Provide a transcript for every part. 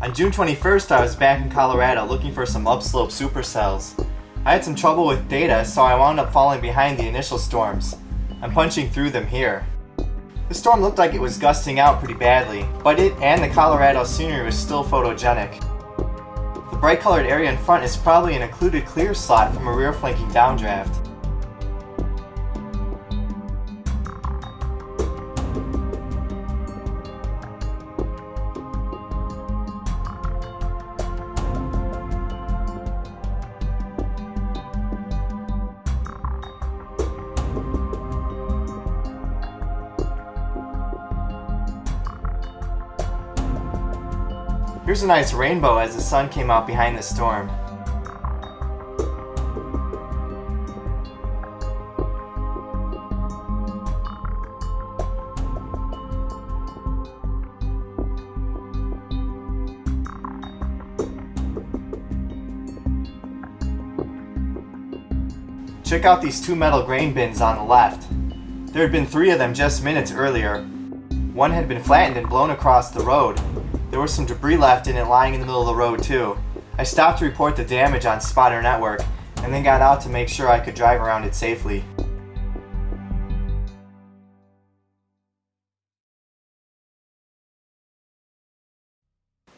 On June 21st, I was back in Colorado looking for some upslope supercells. I had some trouble with data, so I wound up falling behind the initial storms. I'm punching through them here. The storm looked like it was gusting out pretty badly, but it and the Colorado scenery was still photogenic. The bright colored area in front is probably an occluded clear slot from a rear flanking downdraft. Here's a nice rainbow as the sun came out behind the storm. Check out these two metal grain bins on the left. There had been 3 of them just minutes earlier. One had been flattened and blown across the road. There was some debris left in it lying in the middle of the road too. I stopped to report the damage on Spotter Network, and then got out to make sure I could drive around it safely.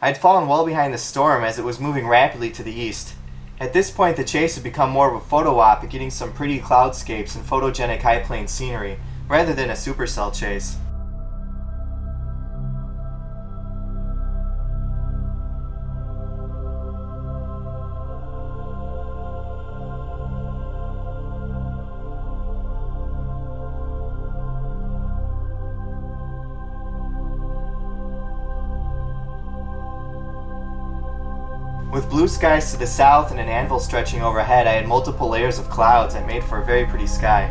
I had fallen well behind the storm as it was moving rapidly to the east. At this point, the chase had become more of a photo op at getting some pretty cloudscapes and photogenic high plane scenery, rather than a supercell chase. With blue skies to the south and an anvil stretching overhead, I had multiple layers of clouds that made for a very pretty sky.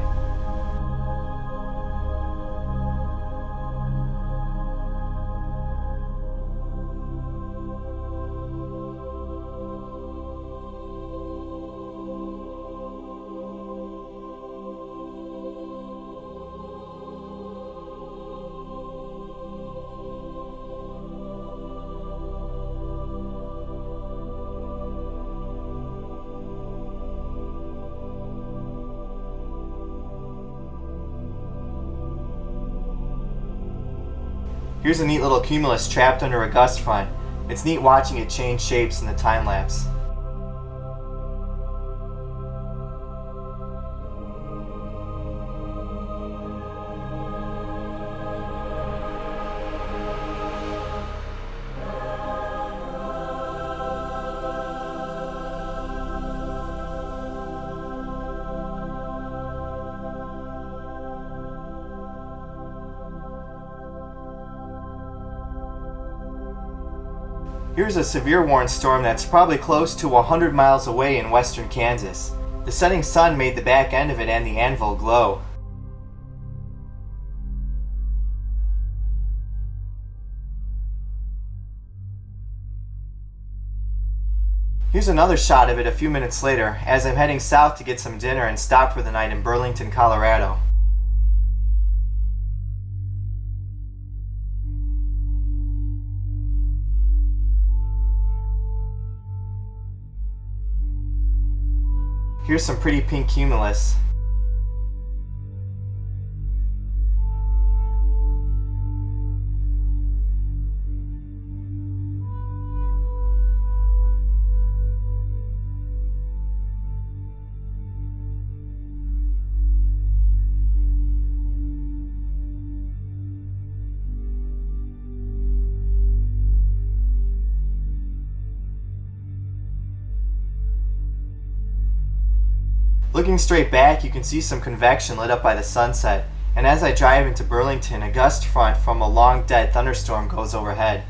Here's a neat little cumulus trapped under a gust front. It's neat watching it change shapes in the time lapse. Here's a severe warning storm that's probably close to 100 miles away in western Kansas. The setting sun made the back end of it and the anvil glow. Here's another shot of it a few minutes later as I'm heading south to get some dinner and stop for the night in Burlington, Colorado. Here's some pretty pink cumulus. Looking straight back, you can see some convection lit up by the sunset, and as I drive into Burlington, a gust front from a long dead thunderstorm goes overhead.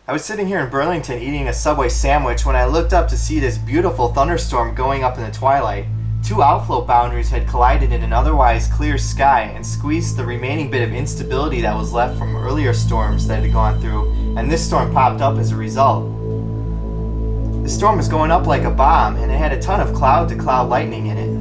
I was sitting here in Burlington eating a Subway sandwich when I looked up to see this beautiful thunderstorm going up in the twilight. Two outflow boundaries had collided in an otherwise clear sky and squeezed the remaining bit of instability that was left from earlier storms that had gone through, and this storm popped up as a result. The storm was going up like a bomb, and it had a ton of cloud-to-cloud lightning in it.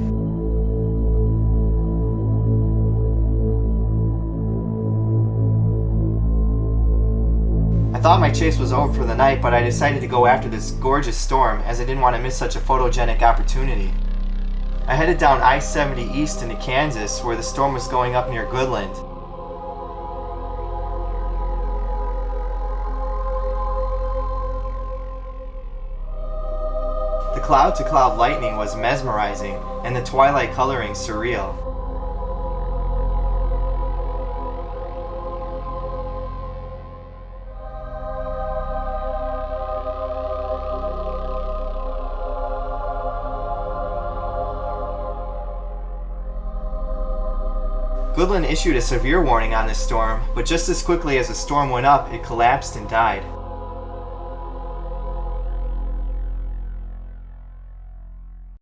I thought my chase was over for the night, but I decided to go after this gorgeous storm as I didn't want to miss such a photogenic opportunity. I headed down I-70 east into Kansas, where the storm was going up near Goodland. The cloud-to-cloud lightning was mesmerizing, and the twilight coloring surreal. Goodland issued a severe warning on this storm, but just as quickly as the storm went up, it collapsed and died.